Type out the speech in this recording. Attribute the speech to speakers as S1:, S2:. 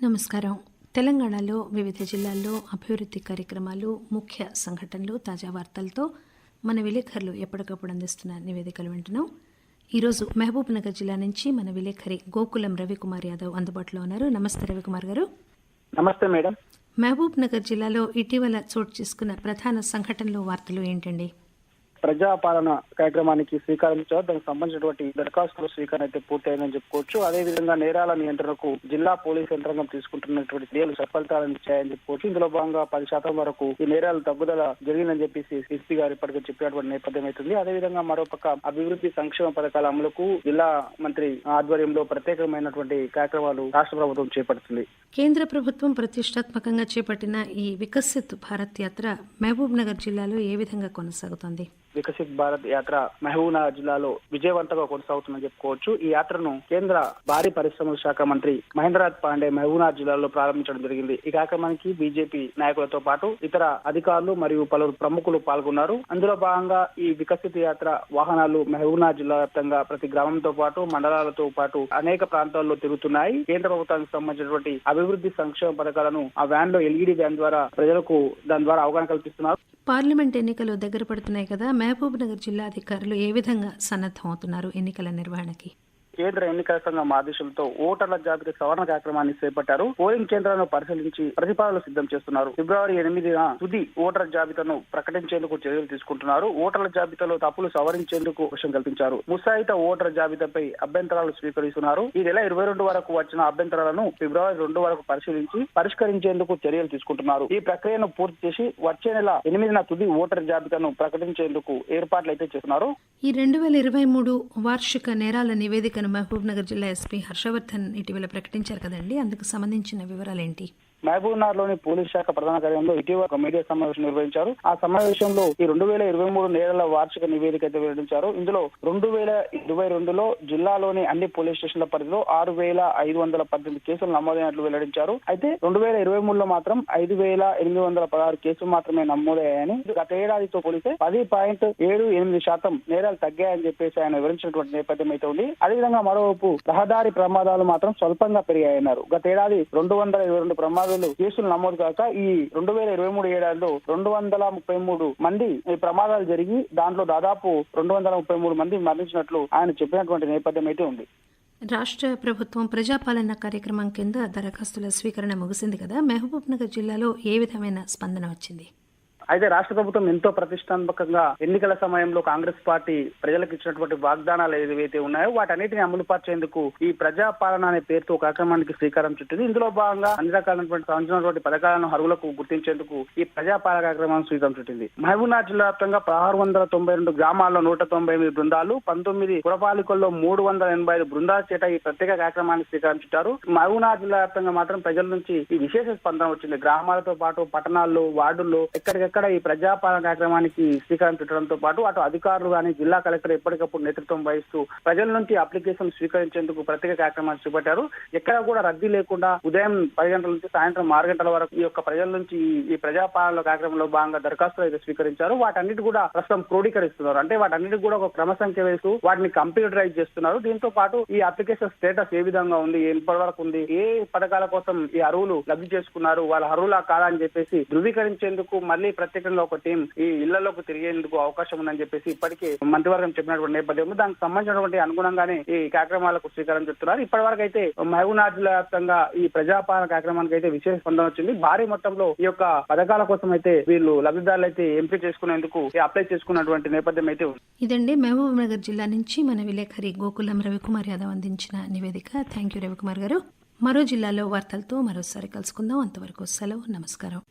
S1: నమస్కారం. తెలంగాణలో వివిధ జిల్లాల్లో అభివృద్ధి కార్యక్రమాలు, ముఖ్య సంఘటనలు, తాజా వార్తలతో మన విలేకరులు ఎప్పటికప్పుడు అందిస్తున్న నివేదికలు వింటున్నాం. ఈరోజు మహబూబ్ నగర్ జిల్లా నుంచి మన విలేకరి గోకులం రవికుమార్ యాదవ్ అందుబాటులో ఉన్నారు. నమస్తే రవికుమార్ గారు.
S2: నమస్తే మేడం.
S1: మహబూబ్ నగర్ జిల్లాలో ఇటీవల చోటు చేసుకున్న ప్రధాన సంఘటనలు, వార్తలు ఏంటండి?
S2: ప్రజాపాలన కార్యక్రమానికి శ్రీకారం ఇచ్చారు. దానికి సంబంధించినటువంటి దరఖాస్తుల స్వీకరణ అయితే పూర్తయిందని చెప్పుకోవచ్చు. అదేవిధంగా నేరాల నియంత్రణకు జిల్లా పోలీస్ యంత్రాంగం తీసుకుంటున్నటువంటి చర్యలు సఫలితాలను ఇచ్చాయని చెప్పుకోవచ్చు. ఇందులో భాగంగా 10% వరకు ఈ నేరాలు తగ్గుదల జరిగిందని చెప్పేసి ఎస్పీ గారు ఇప్పటికే చెప్పినటువంటి నేపథ్యం అవుతుంది. అదేవిధంగా మరోపక్క అభివృద్ధి సంక్షేమ పథకాల అమలుకు జిల్లా మంత్రి ఆధ్వర్యంలో ప్రత్యేకమైనటువంటి కార్యక్రమాలు రాష్ట్ర ప్రభుత్వం చేపడుతుంది.
S1: కేంద్ర ప్రభుత్వం ప్రతిష్టాత్మకంగా చేపట్టిన ఈ వికసిత్ భారత్ యాత్ర మహబూబ్ నగర్ జిల్లాలో ఏ విధంగా కొనసాగుతోంది?
S2: వికసిత్ భారత్ యాత్ర మహబూబ్ నగర్ జిల్లాలో విజయవంతంగా కొనసాగుతుందని చెప్పుకోవచ్చు. ఈ యాత్రను కేంద్ర భారీ పరిశ్రమల శాఖ మంత్రి మహేంద్రనాథ్ పాండే మహబూబ్ నగర్ జిల్లాలో ప్రారంభించడం జరిగింది. ఈ కార్యక్రమానికి బీజేపీ నాయకులతో పాటు ఇతర అధికారులు మరియు పలువురు ప్రముఖులు పాల్గొన్నారు. అందులో భాగంగా ఈ వికసిత్ యాత్ర వాహనాలు మహబూబ్ నగర్ జిల్లా వ్యాప్తంగా ప్రతి గ్రామంతో పాటు మండలాలతో పాటు అనేక ప్రాంతాల్లో తిరుగుతున్నాయి. కేంద్ర ప్రభుత్వానికి సంబంధించినటువంటి అభివృద్ధి సంక్షేమ పథకాలను ఆ వ్యాన్ లో ఎల్ఈడి వ్యాన్ ద్వారా ప్రజలకు దాని ద్వారా అవగాహన కల్పిస్తున్నారు.
S1: పార్లమెంట్ ఎన్నికలు దగ్గర పడుతున్నాయి కదా, మహబూబ్ నగర్ జిల్లా అధికారులు ఏ విధంగా సన్నద్ధం అవుతున్నారు ఎన్నికల నిర్వహణకి?
S2: కేంద్ర ఎన్నికల సంఘం ఆదేశాలతో ఓటర్ల జాబితా సవరణ కార్యక్రమాన్ని చేపట్టారు. పోలింగ్ కేంద్రాలను పరిశీలించి ప్రతిపాదనలు సిద్ధం చేస్తున్నారు. ఫిబ్రవరి 8న తుది ఓటర్ జాబితాను ప్రకటించేందుకు చర్యలు తీసుకుంటున్నారు. ఓటర్ల జాబితాలో తప్పులు సవరించేందుకు అవకాశం కల్పించారు. ముసాయిదా ఓటర్ జాబితాపై అభ్యంతరాలు స్వీకరిస్తున్నారు. ఈ నెల 22 వరకు వచ్చిన అభ్యంతరాలను ఫిబ్రవరి 2 వరకు పరిశీలించి పరిష్కరించేందుకు చర్యలు తీసుకుంటున్నారు. ఈ ప్రక్రియను పూర్తి చేసి వచ్చే నెల 8న తుది ఓటర్ జాబితాను ప్రకటించేందుకు ఏర్పాట్లు అయితే చేస్తున్నారు.
S1: ఈ 2023 వార్షిక నేరాల నివేదికను మహబూబ్ నగర్ జిల్లా ఎస్పీ హర్షవర్ధన్ ఇటీవల ప్రకటించారు కదండి, అందుకు సంబంధించిన వివరాలు ఏంటి?
S2: మహబూబ్ నగర్ లోని పోలీస్ శాఖ ప్రధాన కార్యాలయంలో ఇటీవల ఒక మీడియా సమావేశం నిర్వహించారు. ఆ సమావేశంలో ఈ 2023 నేరాల వార్షిక నివేదిక అయితే వెల్లడించారు. ఇందులో 2022లో జిల్లాలోని అన్ని పోలీస్ స్టేషన్ల పరిధిలో 6,518 కేసులు నమోదైనట్లు వెల్లడించారు. అయితే 2023లో మాత్రం 5,816 కేసులు మాత్రమే నమోదయ్యాయని, గత ఏడాదితో పోలిస్తే 10.78% నేరాలు తగ్గాయని చెప్పేసి ఆయన వివరించినటువంటి నేపథ్యం అయితే ఉంది. అదేవిధంగా మరోవైపు రహదారి ప్రమాదాలు మాత్రం స్వల్పంగా పెరిగాయన్నారు. గత ఏడాది 222 ప్రమాదాలు కేసులు నమోదు కాక ఈ 2023 ఏడాదిలో 233 మంది ప్రమాదాలు జరిగి దాంట్లో దాదాపు 233 మంది మరణించినట్లు ఆయన చెప్పినటువంటి నేపథ్యం అయితే ఉంది.
S1: రాష్ట్ర ప్రభుత్వం ప్రజాపాలన కార్యక్రమం కింద దరఖాస్తుల స్వీకరణ ముగిసింది కదా, మహబూబ్ నగర్ జిల్లాలో ఏ విధమైన స్పందన వచ్చింది?
S2: అయితే రాష్ట్ర ప్రభుత్వం ఎంతో ప్రతిష్టాత్మకంగా ఎన్నికల సమయంలో కాంగ్రెస్ పార్టీ ప్రజలకు ఇచ్చినటువంటి వాగ్దానాలు ఏవైతే ఉన్నాయో వాటన్నిటిని అమలు పరిచేందుకు ఈ ప్రజాపాలన అనే పేరుతో ఒక కార్యక్రమానికి శ్రీకారం చుట్టింది. ఇందులో భాగంగా అన్ని రకాలైనటువంటి సంబంధించినటువంటి పథకాలను అర్హులకు గుర్తించేందుకు ఈ ప్రజాపాలన కార్యక్రమాన్ని శ్రీకారం చుట్టింది. మహబూబ్ నగర్ జిల్లా వ్యాప్తంగా 692 గ్రామాల్లో 198 బృందాలు, 19 పురపాలికల్లో 385 బృందాల చేత ఈ ప్రత్యేక కార్యక్రమాన్ని శ్రీకారం చుట్టారు. మహబూబ్ నగర్ జిల్లా వ్యాప్తంగా మాత్రం ప్రజల నుంచి ఈ విశేష స్పందన వచ్చింది. గ్రామాలతో పాటు పట్టణాల్లో, వార్డుల్లో ఎక్కడికెక్కడ ఈ ప్రజాపాలన కార్యక్రమానికి శ్రీకారం చుట్టడంతో పాటు అటు అధికారులు కానీ జిల్లా కలెక్టర్ ఎప్పటికప్పుడు నేతృత్వం వహిస్తూ ప్రజల నుంచి అప్లికేషన్ స్వీకరించేందుకు ప్రత్యేక కార్యక్రమాన్ని చేపట్టారు. ఎక్కడ కూడా రద్దీ లేకుండా ఉదయం 10 గంటల నుంచి సాయంత్రం 6 గంటల వరకు ఈ యొక్క ప్రజల నుంచి ఈ ప్రజాపాలన కార్యక్రమంలో భాగంగా దరఖాస్తులు అయితే స్వీకరించారు. వాటన్నిటి కూడా ప్రస్తుతం క్రోడీకరిస్తున్నారు. అంటే వాటన్నిటికి కూడా ఒక క్రమ సంఖ్య వేస్తూ వాటిని కంప్యూటరైజ్ చేస్తున్నారు. దీంతో పాటు ఈ అప్లికేషన్ స్టేటస్ ఏ విధంగా ఉంది, ఎప్పటి వరకు ఉంది, ఏ పథకాల కోసం ఈ అర్హులు లబ్ధి చేసుకున్నారు, వాళ్ళ అర్హులా కాదా అని చెప్పేసి ధృవీకరించేందుకు మళ్ళీ ప్రత్యేకంగా ఒక టీం ఈ ఇళ్లలోకి తిరిగేందుకు అవకాశం ఉందని చెప్పేసి ఇప్పటికే మంత్రివర్గం చెప్పినటువంటి నేపథ్యంలో దానికి సంబంధించినటువంటి అనుగుణంగానే ఈ కార్యక్రమాలకు శ్రీకారం చుడుతున్నారు. ఇప్పటి వరకు అయితే మహబూబ్ నగర్ జిల్లా వ్యాప్తంగా ఈ ప్రజాపాలన కార్యక్రమానికి అయితే విశేష స్పందన వచ్చింది. భారీ మొత్తంలో ఈ యొక్క పథకాల కోసం అయితే వీళ్ళు లబ్ధిదారులు అయితే ఎంపిక చేసుకునేందుకు అప్లై చేసుకున్నటువంటి నేపథ్యం అయితే ఉంది.
S1: ఇదండి మహబూబ్ నగర్ జిల్లా నుంచి మన విలేకరి గోకులం రవికుమార్ యాదవ్ అందించిన నివేదిక. థ్యాంక్ యూ రవికుమార్ గారు. మరో జిల్లాలో వార్తలతో మరోసారి కలుసుకుందాం. అంతవరకు సెలవు, నమస్కారం.